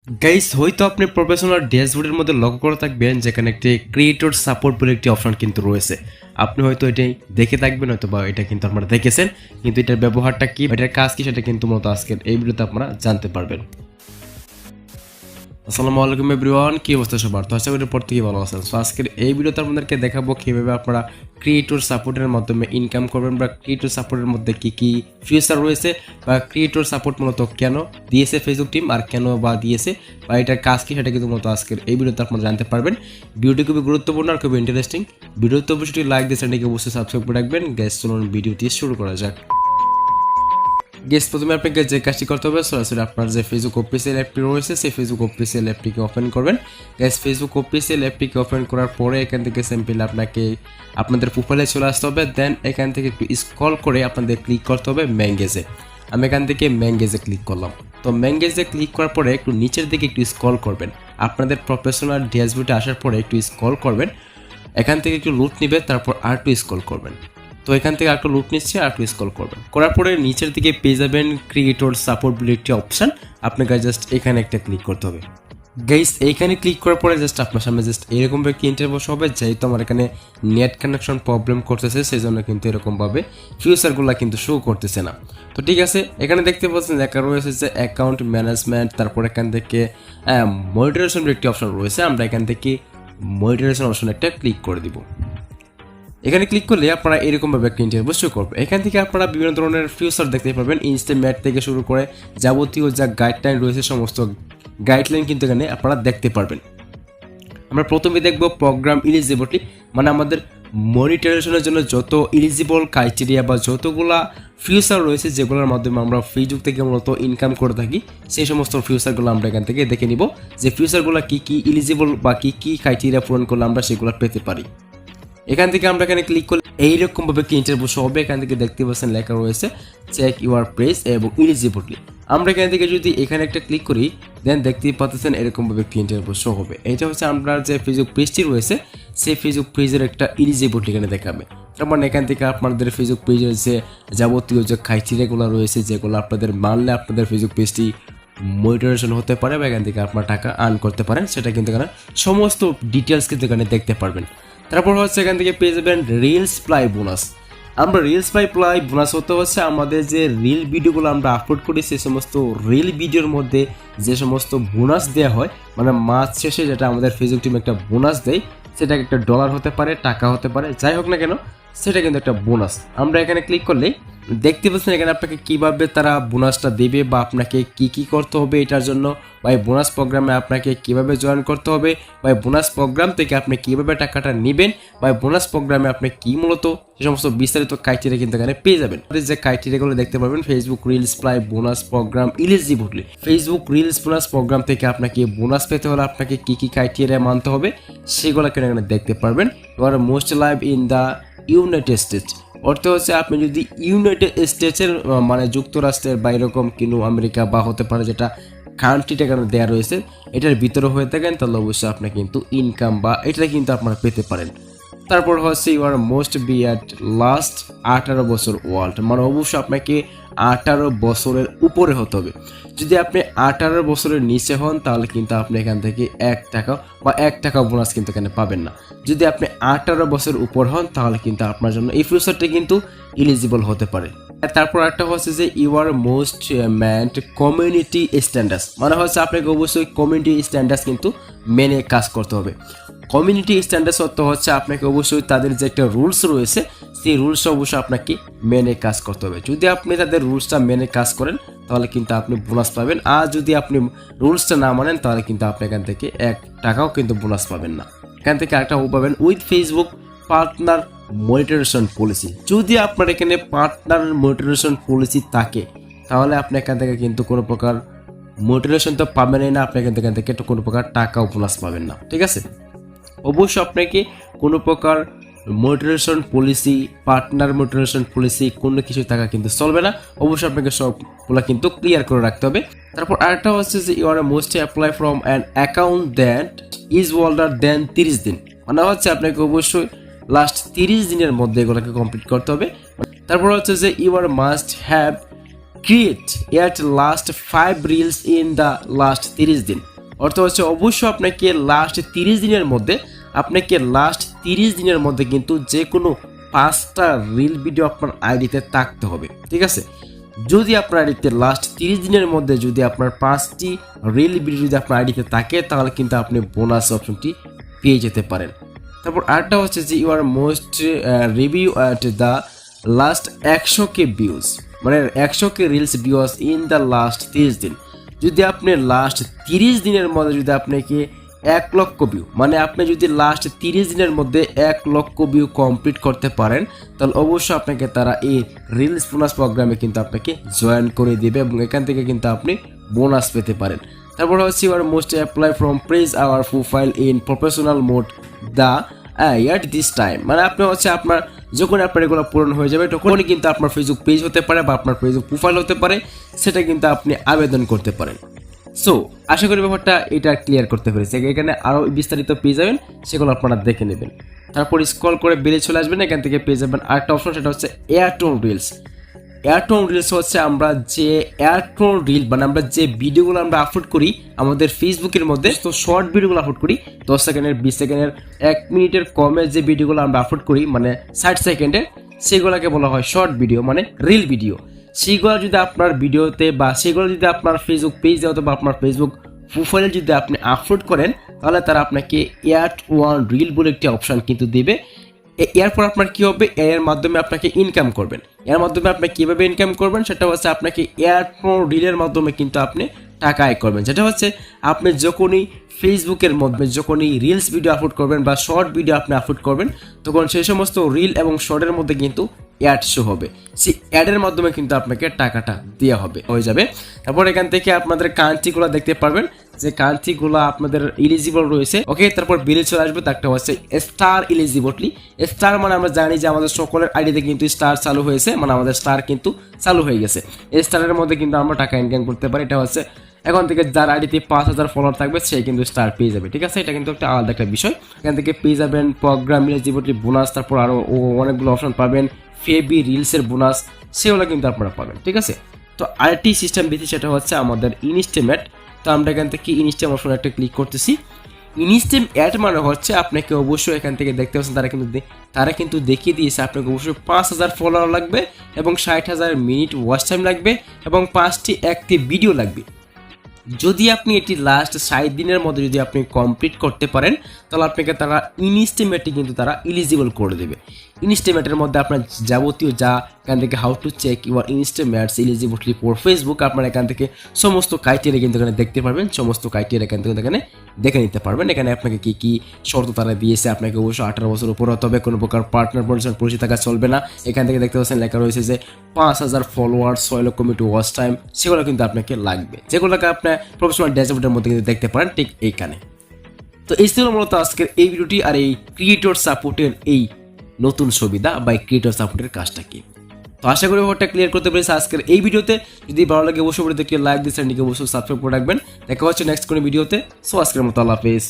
Guys হয়তো আপনি professional ড্যাশবোর্ডের মধ্যে লক্ষ্য করে থাকবেন যেখানে একটি ক্রিয়েটর সাপোর্ট বলে একটি অপশন কিন্তু রয়েছে। আপনি হয়তো এটাই দেখে থাকবেন, হয়তো বা এটা কিন্তু আপনারা দেখেছেন, কিন্তু এটার ব্যবহারটা কি, এটার কাজ কি, সেটা কিন্তু মূলত আজকের এই ভিডিওতে আপনারা জানতে পারবেন। আসসালামু আলাইকুম এভরিওয়ান, কি অবস্থা সবার? তো আশা করি প্রত্যেকেই ভালো আছেন। সো আজকের এই ভিডিওতে আপনাদেরকে দেখাবো কীভাবে আপনারা ক্রিয়েটর সাপোর্টের মাধ্যমে ইনকাম করবেন, বা ক্রিয়েটর সাপোর্টের মধ্যে কী কী ফিচার রয়েছে, বা ক্রিয়েটর সাপোর্ট মূলত কেন দিয়েছে ফেসবুক টিম, আর কেন বা দিয়েছে, বা এটার কাজ কী, সেটা কিন্তু মূলত আজকের এই ভিডিওতে আপনারা জানতে পারবেন। ভিডিওটি খুবই গুরুত্বপূর্ণ আর খুবই ইন্টারেস্টিং। ভিডিওতে অবশ্যই লাইক দিয়ে চ্যানেলটিকে অবশ্যই সাবস্ক্রাইব করে রাখবেন। গ্যাস চলুন ভিডিওটি শুরু করা যাক। গেস প্রথমে আপনাকে যে কাজটি করতে হবে, সরাসরি আপনার যে ফেসবুক অফিসিয়াল অ্যাপটি রয়েছে সেই ফেসবুক অফিসিয়াল অ্যাপটিকে ওপেন করবেন। গ্যাস ফেসবুক অফিসিয়াল অ্যাপটিকে ওপেন করার পরে এখান থেকে সিম্পলি আপনাকে আপনাদের প্রোফাইলে চলে আসতে হবে। দেন এখান থেকে একটু স্ক্রল করে আপনাদের ক্লিক করতে হবে ম্যাঙ্গেজে। আমি এখান থেকে ম্যাঙ্গেজে ক্লিক করলাম। তো ম্যাঙ্গেজে ক্লিক করার পরে একটু নিচের দিকে একটু স্ক্রল করবেন। আপনাদের প্রফেশনাল ড্যাশবোর্ডে আসার পরে একটু স্ক্রল করবেন। এখান থেকে একটু লুট নিবে, তারপর আর একটু স্ক্রল করবেন। তো এখান থেকে একটু লুট নিচ্ছে, আর একটু স্ক্রল করবেন। করার পরে নিচের দিকে পেয়ে যাবেন ক্রিয়েটর সাপোর্ট বলে একটি অপশান। আপনাকে জাস্ট এখানে একটা ক্লিক করতে হবে। গাইস এইখানে ক্লিক করার পরে জাস্ট আপনার সামনে জাস্ট এরকম একটি ইন্টারভিউ হবে। যেহেতু আমার এখানে নেট কানেকশন প্রবলেম করতেছে, সেই জন্য কিন্তু এরকমভাবে ফিউচারগুলো কিন্তু শো করতেছে না। তো ঠিক আছে, এখানে দেখতে পাচ্ছেন লেখা রয়েছে যে অ্যাকাউন্ট ম্যানেজমেন্ট, তারপর এখান থেকে মনিটরেশন একটি অপশন রয়েছে। আমরা এখান থেকে মনিটরেশন অপশন একটা ক্লিক করে দিব। এখানে ক্লিক করলে আপনারা এরকমভাবে একটা ইন্টারভিউ শো করবে। এখান থেকে আপনারা বিভিন্ন ধরনের ফিউচার দেখতে পাবেন, ইনস্ট্যান্ট ম্যাট থেকে শুরু করে যাবতীয় যা গাইডলাইন রয়েছে সমস্ত গাইডলাইন কিন্তু এখানে আপনারা দেখতে পারবেন। আমরা প্রথমে দেখব প্রোগ্রাম ইলিজিবিলিটি, মানে আমাদের মনিটরেশনের জন্য যত ইলিজিবল ক্রাইটেরিয়া বা যতগুলা ফিউচার রয়েছে যেগুলোর মাধ্যমে আমরা ফেসবুক থেকে মূলত ইনকাম করে থাকি, সেই সমস্ত ফিউচারগুলো আমরা এখান থেকে দেখে নিব যে ফিউচারগুলো কী কী ইলিজিবল বা কী কী ক্রাইটেরিয়া পূরণ করলে আমরা সেগুলো পেতে পারি। এখান থেকে আমরা এখানে ক্লিক করলে এইরকমভাবে কি ইন্টারভিউ শো হবে। এখান থেকে দেখতে পাচ্ছেন লেখা রয়েছে চেক ইউর প্রেস এবং ইলিজিবিলিটি। আমরা এখান থেকে যদি এখানে একটা ক্লিক করি, দেন দেখতেই পাচ্ছেন এরকমভাবে একটি ইন্টারভিউ শো হবে। এটা হচ্ছে আপনার যে ফেসবুক পেজটি রয়েছে সেই ফেসবুক পেজের একটা ইলিজিবিলিটি এখানে দেখাবে। তার মানে এখান থেকে আপনাদের ফেসবুক পেজের যে যাবতীয় যে ক্রাইটেরিয়াগুলো রয়েছে, যেগুলো আপনাদের মানলে আপনাদের ফেসবুক পেজটি মনিটরেশন হতে পারে বা এখান থেকে আপনার টাকা আর্ন করতে পারেন, সেটা কিন্তু এখানে সমস্ত ডিটেলস কিন্তু এখানে দেখতে পারবেন। তারপর হচ্ছে এখান থেকে পেয়ে যাবেন রিলস প্লাই বোনাস। আমরা রিলস প্লাই বোনাস হতে হচ্ছে আমাদের যে রিল ভিডিওগুলো আমরা আপলোড করি সেই সমস্ত রিল ভিডিওর মধ্যে যে সমস্ত বোনাস দেওয়া হয়, মানে মাস শেষে যেটা আমাদের ফেসবুক টিম একটা বোনাস দেয়, সেটা একটা ডলার হতে পারে, টাকা হতে পারে, যাই হোক না কেন সেটা কিন্তু একটা বোনাস। আমরা এখানে ক্লিক করলে দেখতে পাচ্ছেন এখানে আপনাকে কীভাবে তারা বোনাসটা দেবে বা আপনাকে কি কি করতে হবে এটার জন্য, বা এই বোনাস প্রোগ্রামে আপনাকে কিভাবে জয়েন করতে হবে, বা এই বোনাস প্রোগ্রাম থেকে আপনি কিভাবে টাকাটা নেবেন, বা এই বোনাস প্রোগ্রামে আপনি কি মূলত সে সমস্ত বিস্তারিত ক্রাইটেরিয়া কিন্তু এখানে পেয়ে যাবেন। যে ক্রাইটেরিয়াগুলো দেখতে পাবেন Facebook reels play bonus program eligibility. Facebook reels bonus program থেকে আপনাকে বোনাস পেতে হলে আপনাকে কি কি ক্রাইটেরিয়া মানতে হবে সেগুলো এখানে দেখতে পারবেন। You are must live in the United States, অর্থ হচ্ছে আপনি যদি ইউনাইটেড স্টেটসের মানে যুক্তরাষ্ট্রের বা এরকম কিন্তু আমেরিকা বা হতে পারে যেটা কান্ট্রিটা এখানে দেওয়া রয়েছে এটার ভিতরে হয়ে থাকেন, তাহলে অবশ্যই আপনি কিন্তু ইনকাম বা এটা কিন্তু আপনারা পেতে পারেন। তারপর হচ্ছে you are must be at least 18 বছর ওয়ার্ল্ড, মানে অবশ্যই আপনাকে 18 বছরের উপরে হতে হবে। যদি আপনি 18 বছরের নিচে হন তাহলে কিন্তু আপনি এখান থেকে 1 টাকা বা 1 টাকা বোনাস কিন্তু এখানে পাবেন না। যদি আপনি 18 বছর উপর হন তাহলে কিন্তু আপনার জন্য এই ফিউচারটি কিন্তু ইলিজিবল হতে পারে। তারপর একটা হচ্ছে যে you are most mend community standards, মানে হচ্ছে আপনাকে অবশ্যই কমিউনিটি স্ট্যান্ডার্ডস কিন্তু মেনে কাজ করতে হবে। কমিউনিটি স্ট্যান্ডার্ডস অর্থ হচ্ছে আপনাকে অবশ্যই তাদের যে একটা রুলস রয়েছে সেই রুলসটা অবশ্যই আপনাকে মেনে কাজ করতে হবে। যদি আপনি তাদের রুলসটা মেনে কাজ করেন তাহলে কিন্তু আপনি বোনাস পাবেন, আর যদি আপনি রুলসটা না মানেন তাহলে কিন্তু আপনি এখান থেকে 1 টাকাও কিন্তু বোনাস পাবেন না। এখান থেকে আরেকটা পাবেন উইথ ফেসবুক পার্টনার মনিটরেশন পলিসি। যদি আপনার এখানে পার্টনার মনিটরেশন পলিসি থাকে তাহলে আপনি এখান থেকে কিন্তু কোনো প্রকার মনিটরেশন তো পাবেনই না, আপনি এখান থেকে কোনো প্রকার টাকাও বোনাস পাবেন না। ঠিক আছে, অবশ্যই আপনাকে কোনো প্রকার মনিটরেশন পলিসি, পার্টনার মনিটরেশন পলিসি কোনো কিছু থাকা কিন্তু চলবে না। অবশ্যই আপনাকে সবগুলো কিন্তু ক্লিয়ার করে রাখতে হবে। তারপর আরেকটা হচ্ছে যে you are must apply from an account that is older than 30 দিন, মানে হচ্ছে আপনাকে অবশ্যই লাস্ট 30 দিনের মধ্যে এগুলোকে কমপ্লিট করতে হবে। তারপর হচ্ছে যে you are must have create at least 5 reels in the last 30 দিন, অর্থ হচ্ছে অবশ্যই আপনাকে লাস্ট 30 দিনের মধ্যে কিন্তু যে কোনো 5টা রিল ভিডিও আপনার আইডিতে থাকতে হবে, ঠিক আছে। যদি আপনার আইডিতে লাস্ট 30 দিনের মধ্যে যদি আপনার 5টি রিল ভিডিও যদি আপনার আইডিতে থাকে তাহলে কিন্তু আপনি বোনাস অপশনটি পেয়ে যেতে পারেন। তারপর আরেকটা হচ্ছে যে you are must review at the last 100K views, মানে 100K reels views in the last 30 দিন। যদি আপনি লাস্ট 30 দিনের মধ্যে যদি আপনাকে 1 লক্ষ ভিউ, মানে আপনি যদি লাস্ট 30 দিনের মধ্যে 1 লক্ষ ভিউ কমপ্লিট করতে পারেন তাহলে অবশ্যই আপনাকে তারা এই রিলস বোনাস প্রোগ্রামে কিন্তু আপনাকে জয়েন করে দেবে এবং এখান থেকে কিন্তু আপনি বোনাস পেতে পারেন। তারপর হচ্ছে you're must apply from page or profile in professional mode the at this time, মানে আপনি হচ্ছে আপনার যখন আপনার এগুলো পূরণ হয়ে যাবে তখনই কিন্তু আপনার ফেসবুক পেজ হতে পারে বা আপনার ফেসবুক প্রোফাইল হতে পারে, সেটা কিন্তু আপনি আবেদন করতে পারেন। সো আশা করি ব্যাপারটা এটা ক্লিয়ার করতে পেরেছি। এখানে আরও বিস্তারিত পেয়ে যাবেন, সেগুলো আপনারা দেখে নেবেন। তারপর স্ক্রল করে বেরিয়ে চলে আসবেন, এখান থেকে পেয়ে যাবেন আরেকটা অপশন, সেটা হচ্ছে এয়ারটোন রিলস। এয়ারটোন রিলস হচ্ছে আমরা যে এয়ারটোন রিল মানে আমরা যে ভিডিওগুলো আমরা আপলোড করি আমাদের ফেসবুকের মধ্যে, তো শর্ট ভিডিওগুলো আপলোড করি 10 সেকেন্ডের, 20 সেকেন্ডের, 1 মিনিটের কমে যে ভিডিওগুলো আমরা আপলোড করি মানে 60 সেকেন্ডের, সেগুলোকে বলা হয় শর্ট ভিডিও মানে রিল ভিডিও। সেইগুলো যদি আপনার ভিডিওতে বা সেগুলো যদি আপনার ফেসবুক পেজে অথবা আপনার ফেসবুক প্রোফাইলে যদি আপনি আপলোড করেন তাহলে তারা আপনাকে এয়ারটোন রিল বলে একটি অপশান কিন্তু দেবে। এরপর আপনার কী হবে, এর মাধ্যমে আপনাকে ইনকাম করবেন। এর মাধ্যমে আপনি কীভাবে ইনকাম করবেন সেটা হচ্ছে আপনাকে এয়ারটোন রিলের মাধ্যমে কিন্তু আপনি টাকা আয় করবেন। যেটা হচ্ছে আপনি যখনই ফেসবুকের মধ্যে যখনই রিলস ভিডিও আপলোড করবেন বা শর্ট ভিডিও আপনি আপলোড করবেন তখন সেই সমস্ত রিল এবং শর্টের মধ্যে কিন্তু অ্যাড শো হবে, সেই অ্যাডের মাধ্যমে কিন্তু আপনাকে টাকাটা দেওয়া হয়ে যাবে। তারপর এখান থেকে আপনাদের কান্ট্রিগুলো দেখতে পারবেন যে কান্ট্রিগুলো আপনাদের এলিজিবল রয়েছে। ওকে, তারপর বেরিয়ে চলে আসবে, তারটা হচ্ছে স্টার এলিজিবলি। স্টার মানে আমরা জানি যে আমাদের সকলের আইডিতে কিন্তু স্টার চালু হয়েছে, মানে আমাদের স্টার কিন্তু চালু হয়ে গেছে। স্টারের মধ্যে কিন্তু আমরা টাকা ইনকাম করতে পারি। এটা হচ্ছে এখন থেকে যার আইডিতে 5000 ফলোয়ার থাকবে সে কিন্তু স্টার পেয়ে যাবে, ঠিক আছে। এটা কিন্তু একটা আলাদা একটা বিষয়। এখান থেকে পেয়ে যাবেন প্রোগ্রাম এলিজিবিলিটি বোনাস, তারপর আরও অনেকগুলো অপশন পাবেন, ফেবি রিলসের বোনাস, সেগুলো কিন্তু আপনারা পাবেন, ঠিক আছে। তো আরেকটি সিস্টেম দিচ্ছি, সেটা হচ্ছে আমাদের ইনস্টেমেট। তো আমরা এখান থেকে ইনস্টেম অপশন একটা ক্লিক করতেছি। ইনস্টেম অ্যাড মানে হচ্ছে আপনাকে অবশ্যই এখান থেকে দেখতে পাচ্ছেন তারা কিন্তু দেখিয়ে দিয়েছে আপনাকে অবশ্যই 5000 ফলোয়ার লাগবে এবং 60,000 মিনিট ওয়াচ টাইম লাগবে এবং 5টি অ্যাক্টিভ ভিডিও লাগবে। যদি আপনি এটি লাস্ট 60 দিনের মধ্যে যদি আপনি কমপ্লিট করতে পারেন তাহলে আপনাকে তারা ইনস্টেমেটে কিন্তু তারা এলিজিবল করে দেবে। ইনস্টেমেটের মধ্যে আপনার যাবতীয় যা এখান থেকে how to check your instream ads eligibility for Facebook, আপনারা এখান থেকে সমস্ত ক্রাইটেরিয়া কিন্তু এখানে দেখতে পারবেন, সমস্ত ক্রাইটেরিয়া এখান থেকে এখানে দেখে নিতে পারবেন। এখানে আপনাকে কী কী শর্ত তারা দিয়েছে, আপনাকে অবশ্যই 18 বছর উপর হতে হবে, কোনো প্রকার পার্টনার পরিচয় থাকা চলবে না। এখান থেকে দেখতে পাচ্ছেন লেখা রয়েছে যে 5000 ফলোয়ার, 6 লক্ষ মিনিট ওয়াচ টাইম, সেগুলো কিন্তু আপনাকে লাগবে, যেগুলোকে আপনার প্রফেশনাল ড্যাশবোর্ডের মধ্যে কিন্তু দেখতে পারেন ঠিক এইখানে। তো এই ছিল মূলত আজকের এই ভিডিওটি আর এই ক্রিয়েটর সাপোর্টের এই নতুন সুবিধা বা ক্রিয়েটর সাপোর্টের কাজটা কি। তো আশা করি ব্যাপারটা ক্লিয়ার করতে পেরেছি আজকের এই ভিডিওতে। যদি ভালো লাগে অবশ্যই ভিডিওতে লাইক দিয়ে চ্যানেলটিকে অবশ্যই সাবস্ক্রাইব করে রাখবেন। দেখা হচ্ছে নেক্সট কোনো ভিডিওতে। সো আজকের মতো আল্লাহ হাফেজ।